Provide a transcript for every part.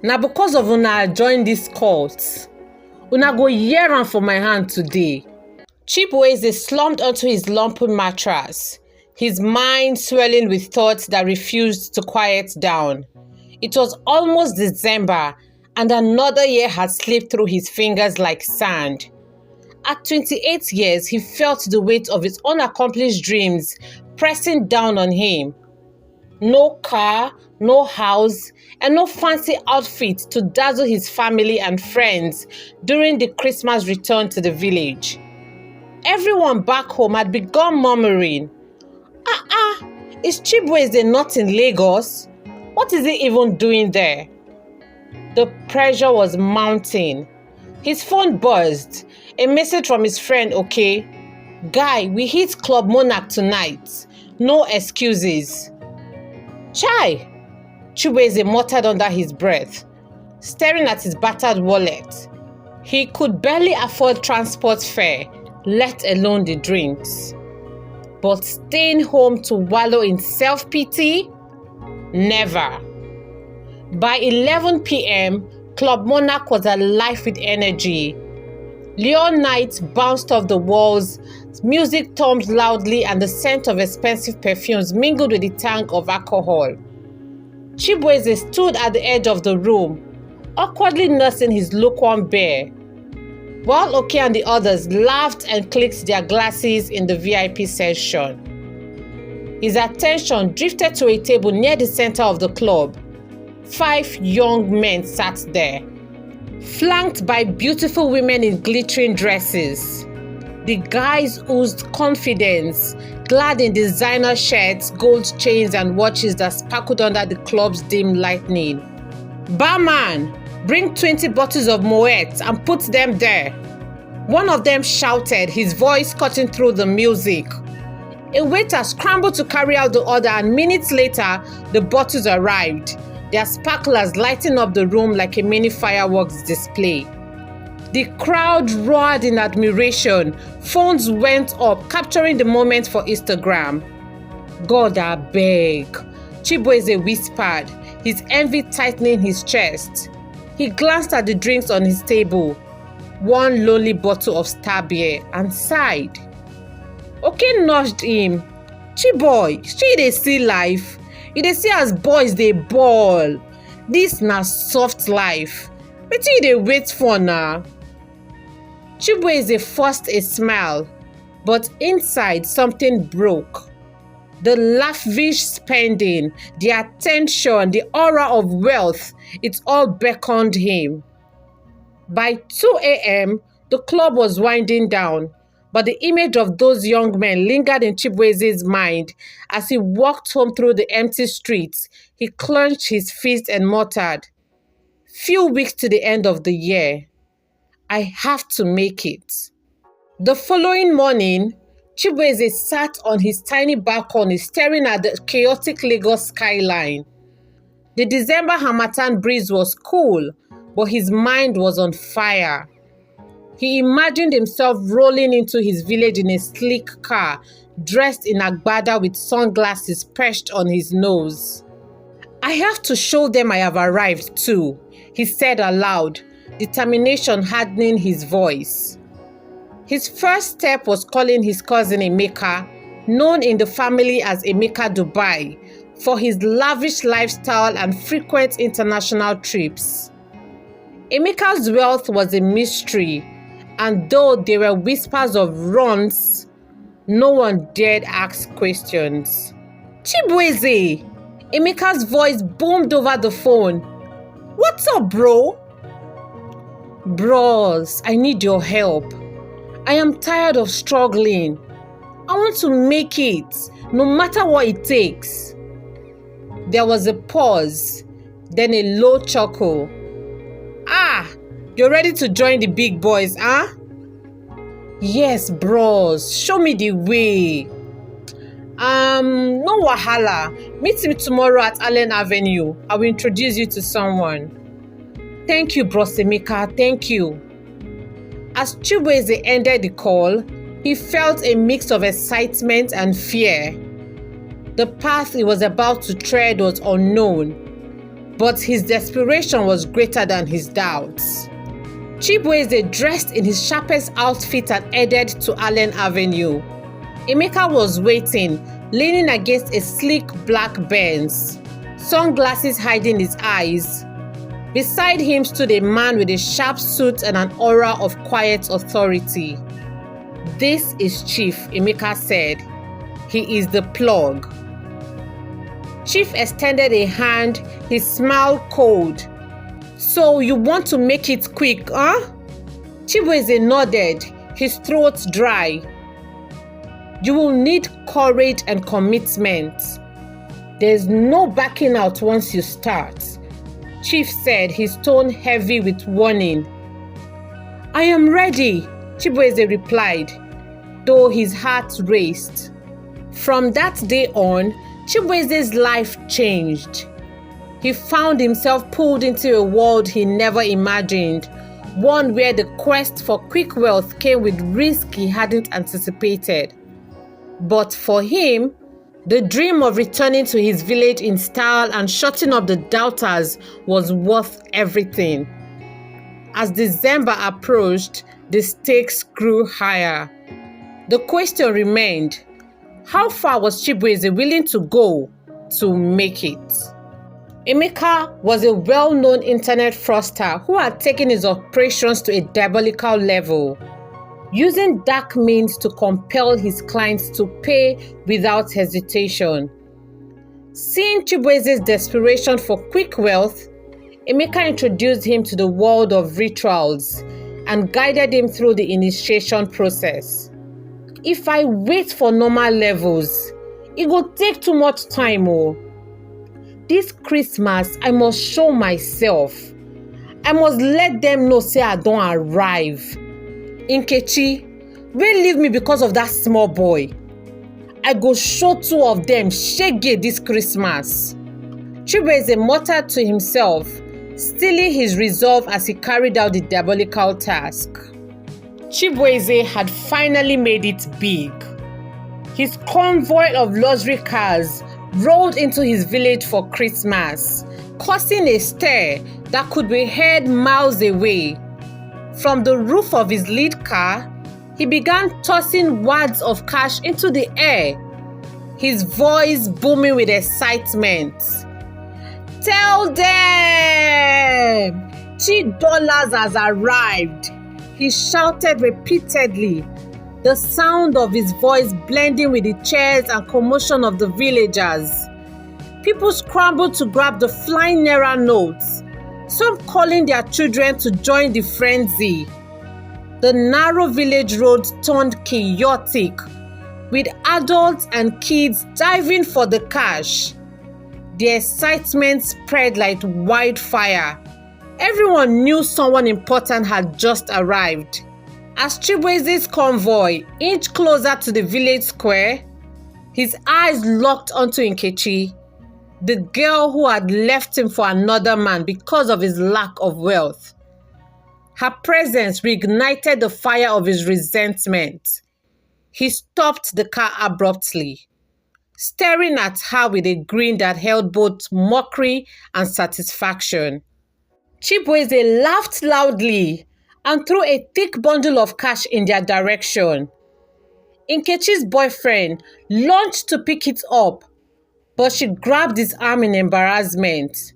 Na because of una I join this cult. Una go hear am for my hand today. Chibueze slumped onto his lumpy mattress, his mind swelling with thoughts that refused to quiet down. It was almost December, and another year had slipped through his fingers like sand. At 28 years, he felt the weight of his unaccomplished dreams pressing down on him. No car, no house, and no fancy outfit to dazzle his family and friends during the Christmas return to the village. Everyone back home had begun murmuring, is Chibueze not in Lagos? What is he even doing there? The pressure was mounting. His phone buzzed. A message from his friend, okay? Guy, we hit Club Monarch tonight. No excuses. Chai! Chibueze muttered under his breath, staring at his battered wallet. He could barely afford transport fare, let alone the drinks. But staying home to wallow in self-pity? Never. By 11 p.m., Club Monarch was alive with energy. Leon nights bounced off the walls, music thumped loudly, and the scent of expensive perfumes mingled with the tang of alcohol. Chibueze stood at the edge of the room, awkwardly nursing his lukewarm beer, while Oke and the others laughed and clicked their glasses in the VIP section. His attention drifted to a table near the center of the club. 5 young men sat there, flanked by beautiful women in glittering dresses. The guys oozed confidence, clad in designer shirts, gold chains, and watches that sparkled under the club's dim lighting. Barman, bring 20 bottles of Moet and put them there. One of them shouted, his voice cutting through the music. A waiter scrambled to carry out the order, and minutes later, the bottles arrived, their sparklers lighting up the room like a mini fireworks display. The crowd roared in admiration. Phones went up, capturing the moment for Instagram. God, I beg, Chibueze whispered, his envy tightening his chest. He glanced at the drinks on his table, one lonely bottle of star beer, and sighed. Oke nudged him. Chiboy, she dey see life. You dey see as boys dey ball. This na soft life. Wetin you dey wait for now? Chibueze forced a smile, but inside something broke. The lavish spending, the attention, the aura of wealth, it all beckoned him. By 2 a.m., the club was winding down, but the image of those young men lingered in Chibueze's mind as he walked home through the empty streets. He clenched his fist and muttered, "Few weeks to the end of the year. I have to make it." The following morning, Chibueze sat on his tiny balcony staring at the chaotic Lagos skyline. The December Harmattan breeze was cool, but his mind was on fire. He imagined himself rolling into his village in a sleek car, dressed in agbada with sunglasses perched on his nose. "I have to show them I have arrived too," he said aloud, determination hardening his voice. His first step was calling his cousin Emeka, known in the family as Emeka Dubai, for his lavish lifestyle and frequent international trips. Emeka's wealth was a mystery, and though there were whispers of runs, no one dared ask questions. "Chibueze!" Emeka's voice boomed over the phone. "What's up, bro?" "Bros, I need your help. I am tired of struggling. I want to make it, no matter what it takes." There was a pause, then a low chuckle. You're ready to join the big boys, huh? "Yes, bros, show me the way." No wahala. Meet me tomorrow at Allen Avenue. I will introduce you to someone." "Thank you, Bros Emeka, thank you." As Chibueze ended the call, he felt a mix of excitement and fear. The path he was about to tread was unknown, But his desperation was greater than his doubts. Chibueze, dressed in his sharpest outfit, had headed to Allen Avenue. Emeka was waiting, leaning against a sleek black Benz, sunglasses hiding his eyes. Beside him stood a man with a sharp suit and an aura of quiet authority. "This is Chief," Emeka said. "He is the plug." Chief extended a hand, his smile cold. "So you want to make it quick, huh?" Chibueze nodded, his throat dry. "You will need courage and commitment. There's no backing out once you start," Chief said, his tone heavy with warning. "I am ready," Chibueze replied, though his heart raced. From that day on, Chibueze's life changed. He found himself pulled into a world he never imagined, one where the quest for quick wealth came with risk he hadn't anticipated. But for him, the dream of returning to his village in style and shutting up the doubters was worth everything. As December approached, the stakes grew higher. The question remained, how far was Chibueze willing to go to make it? Emeka was a well-known internet fraudster who had taken his operations to a diabolical level, using dark means to compel his clients to pay without hesitation. Seeing Chibueze's desperation for quick wealth, Emeka introduced him to the world of rituals and guided him through the initiation process. "If I wait for normal levels, it will take too much time. This Christmas, I must show myself. I must let them know say I don't arrive. Nkechi, wey leave me because of that small boy. I go show two of them shege this Christmas." Chibueze muttered to himself, stealing his resolve as he carried out the diabolical task. Chibueze had finally made it big. His convoy of luxury cars rolled into his village for Christmas, causing a stir that could be heard miles away. From the roof of his lead car, he began tossing wads of cash into the air, his voice booming with excitement. "Tell them! $3 has arrived," he shouted repeatedly, the sound of his voice blending with the cheers and commotion of the villagers. People scrambled to grab the flying naira notes, some calling their children to join the frenzy. The narrow village road turned chaotic, with adults and kids diving for the cash. The excitement spread like wildfire. Everyone knew someone important had just arrived. As Chibueze's convoy inched closer to the village square, his eyes locked onto Nkechi, the girl who had left him for another man because of his lack of wealth. Her presence reignited the fire of his resentment. He stopped the car abruptly, staring at her with a grin that held both mockery and satisfaction. Chibueze laughed loudly and threw a thick bundle of cash in their direction. Nkechi's boyfriend lunged to pick it up, but she grabbed his arm in embarrassment.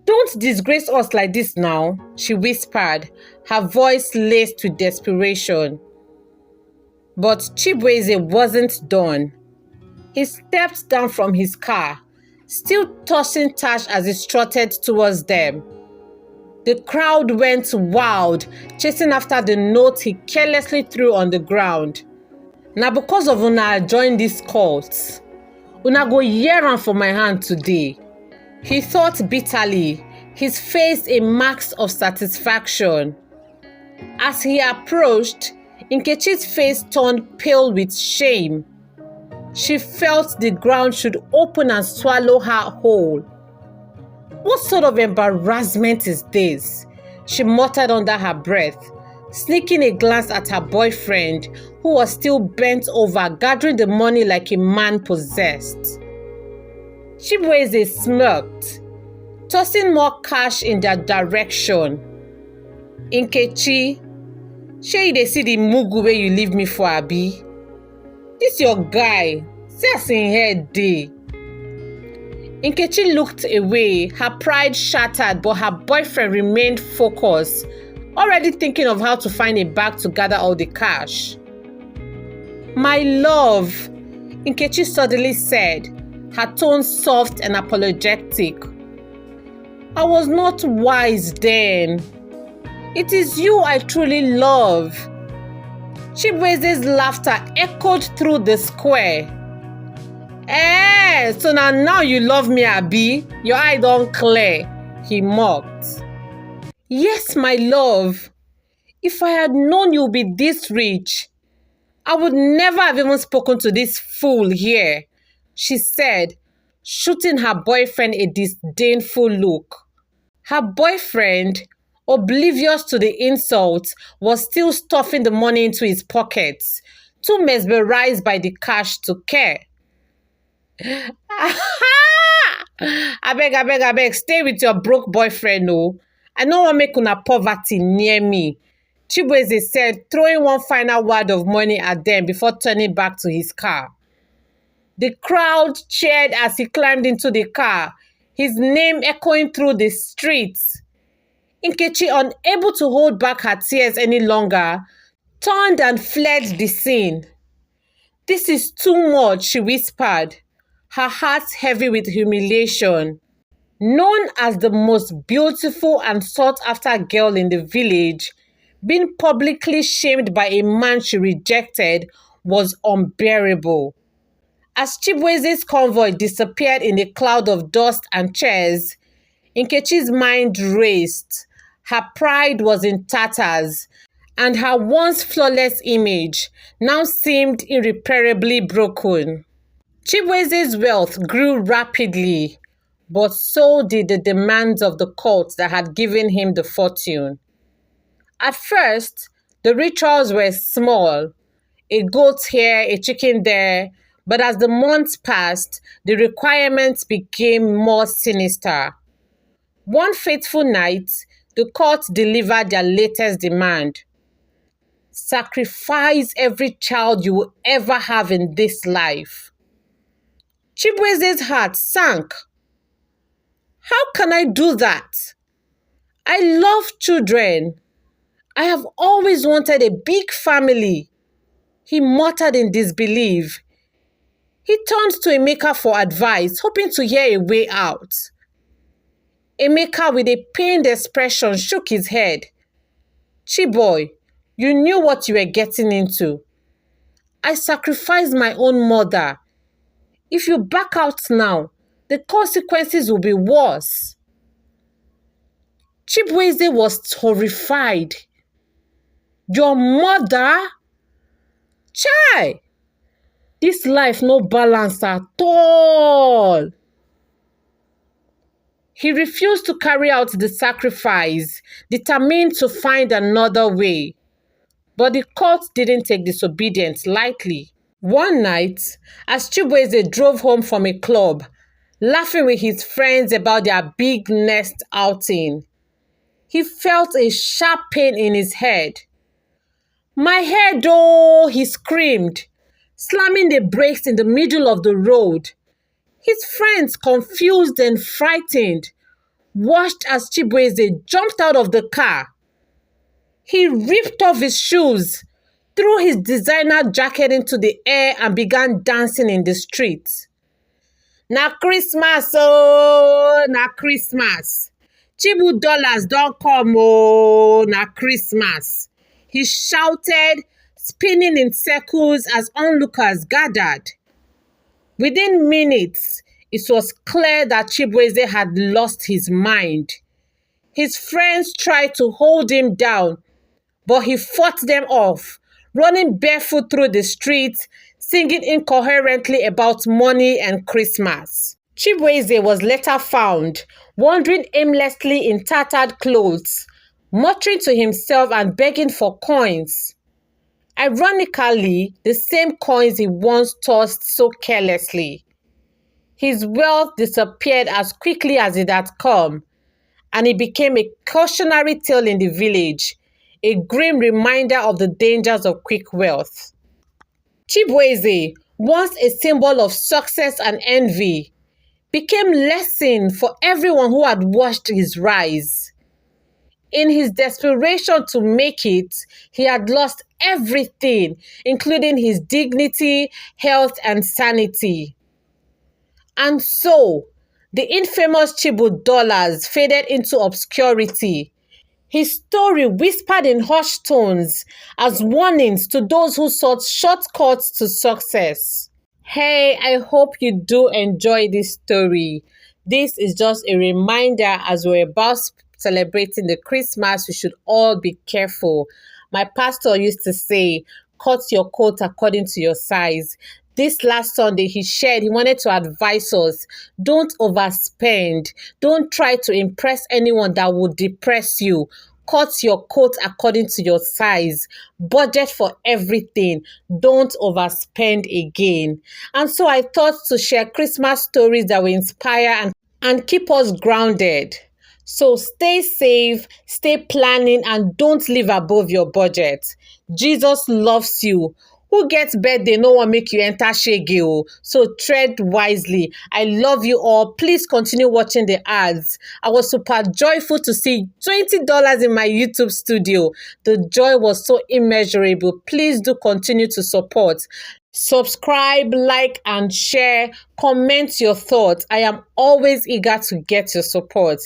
"Don't disgrace us like this now," she whispered, her voice laced with desperation. But Chibueze wasn't done. He stepped down from his car, still tossing cash as he strutted towards them. The crowd went wild, chasing after the note he carelessly threw on the ground. "Now because of una join this cult, una go hear am for my hand today," he thought bitterly, his face a mark of satisfaction. As he approached, Nkechi's face turned pale with shame. She felt the ground should open and swallow her whole. "What sort of embarrassment is this?" she muttered under her breath, sneaking a glance at her boyfriend, who was still bent over, gathering the money like a man possessed. Chibueze smirked. tossing more cash in their direction. Nkechi, shey you dey see the mugu wey you leave me for, abi? This your guy, see as him head dey. Nkechi looked away, her pride shattered, but her boyfriend remained focused, already thinking of how to find a bag to gather all the cash. My love, Nkechi suddenly said, her tone soft and apologetic. I was not wise then. It is you I truly love. Chibueze's laughter echoed through the square. So now you love me, abi? Your eye don't clear, he mocked. Yes, my love. If I had known you'd be this rich, I would never have even spoken to this fool here, she said, shooting her boyfriend a disdainful look. Her boyfriend, oblivious to the insult, was still stuffing the money into his pockets, too mesmerized by the cash to care. Abeg, stay with your broke boyfriend, no. I no wan make una poverty near me, Chibueze said, throwing one final wad of money at them before turning back to his car. The crowd cheered as he climbed into the car, his name echoing through the streets. Nkechi, unable to hold back her tears any longer, turned and fled the scene. This is too much, she whispered, her heart heavy with humiliation. Known as the most beautiful and sought-after girl in the village, being publicly shamed by a man she rejected was unbearable. As Chibueze's convoy disappeared in a cloud of dust and chairs, Nkechi's mind raced. Her pride was in tatters, and her once flawless image now seemed irreparably broken. Chibueze's wealth grew rapidly, but so did the demands of the cult that had given him the fortune. At first, the rituals were small, a goat here, a chicken there, but as the months passed, the requirements became more sinister. One fateful night, the court delivered their latest demand. Sacrifice every child you will ever have in this life. Chibueze's heart sank. How can I do that? I love children. I have always wanted a big family, he muttered in disbelief. He turned to Emeka for advice, hoping to hear a way out. Emeka, with a pained expression, shook his head. Chiboy, you knew what you were getting into. I sacrificed my own mother. If you back out now, the consequences will be worse. Chibueze was horrified. Your mother? Chai! This life no balance at all. He refused to carry out the sacrifice, determined to find another way. But the court didn't take disobedience lightly. One night, as Chibueze drove home from a club, laughing with his friends about their big next outing, he felt a sharp pain in his head. My head, oh, he screamed, slamming the brakes in the middle of the road. His friends, confused and frightened, watched as Chibueze jumped out of the car. He ripped off his shoes, threw his designer jacket into the air and began dancing in the street. Na Christmas, oh, na Christmas. Chibu dollars don't come, oh, na Christmas. He shouted, spinning in circles as onlookers gathered. Within minutes, it was clear that Chibueze had lost his mind. His friends tried to hold him down, but he fought them off, running barefoot through the streets, singing incoherently about money and Christmas. Chibueze was later found, wandering aimlessly in tattered clothes, muttering to himself and begging for coins. Ironically, the same coins he once tossed so carelessly. His wealth disappeared as quickly as it had come, and it became a cautionary tale in the village, a grim reminder of the dangers of quick wealth. Chibueze, once a symbol of success and envy, became lesson for everyone who had watched his rise. In his desperation to make it, he had lost everything, including his dignity, health, and sanity. And so, the infamous Chibu dollars faded into obscurity. His story whispered in hushed tones as warnings to those who sought shortcuts to success. Hey, I hope you do enjoy this story. This is just a reminder as we're about celebrating the Christmas, we should all be careful. My pastor used to say, cut your coat according to your size. This last Sunday, he wanted to advise us, don't overspend. Don't try to impress anyone that would depress you. Cut your coat according to your size. Budget for everything. Don't overspend again. And so I thought to share Christmas stories that will inspire and keep us grounded. So stay safe, stay planning, and don't live above your budget. Jesus loves you. Who gets birthday no one make you enter shege o. So tread wisely. I love you all. Please continue watching the ads. I was super joyful to see $20 in my YouTube studio. The joy was so immeasurable. Please do continue to support. Subscribe, like, and share. Comment your thoughts. I am always eager to get your support.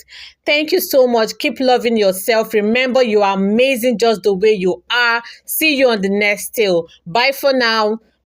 Thank you so much. Keep loving yourself. Remember, you are amazing just the way you are. See you on the next tale. Bye for now.